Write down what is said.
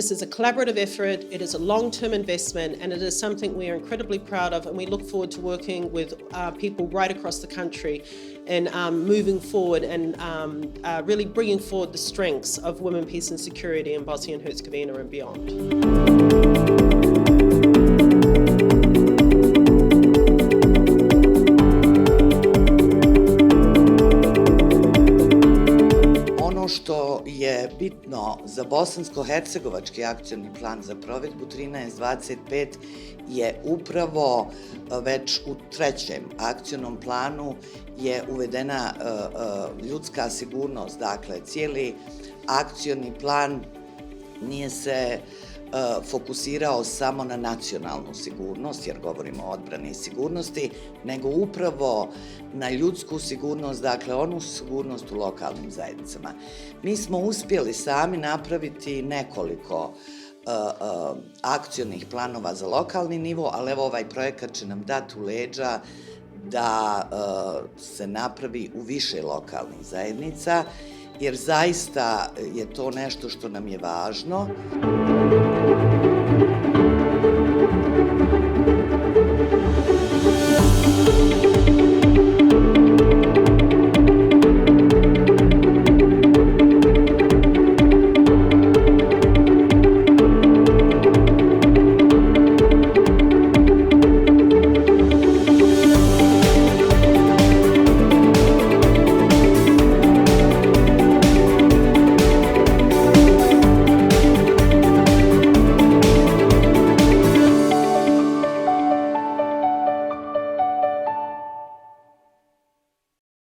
This is a collaborative effort, it is a long-term investment, and it is something we are incredibly proud of, and we look forward to working with people right across the country and moving forward and really bringing forward the strengths of women, peace and security in Bosnia and Herzegovina and beyond. Što je bitno za bosansko-hercegovački akcioni plan za provedbu 1325 je upravo već u trećem akcionom planu je uvedena ljudska sigurnost. Dakle, cijeli akcioni plan nije se fokusirao samo na nacionalnu sigurnost, jer govorimo o odbrani i sigurnosti, nego upravo na ljudsku sigurnost, dakle onu sigurnost u lokalnim zajednicama. Mi smo uspjeli sami napraviti nekoliko akcionih planova za lokalni nivo, ali evo ovaj projekat će nam dati u leđa da se napravi u više lokalnih zajednica, jer zaista je to nešto što nam je važno.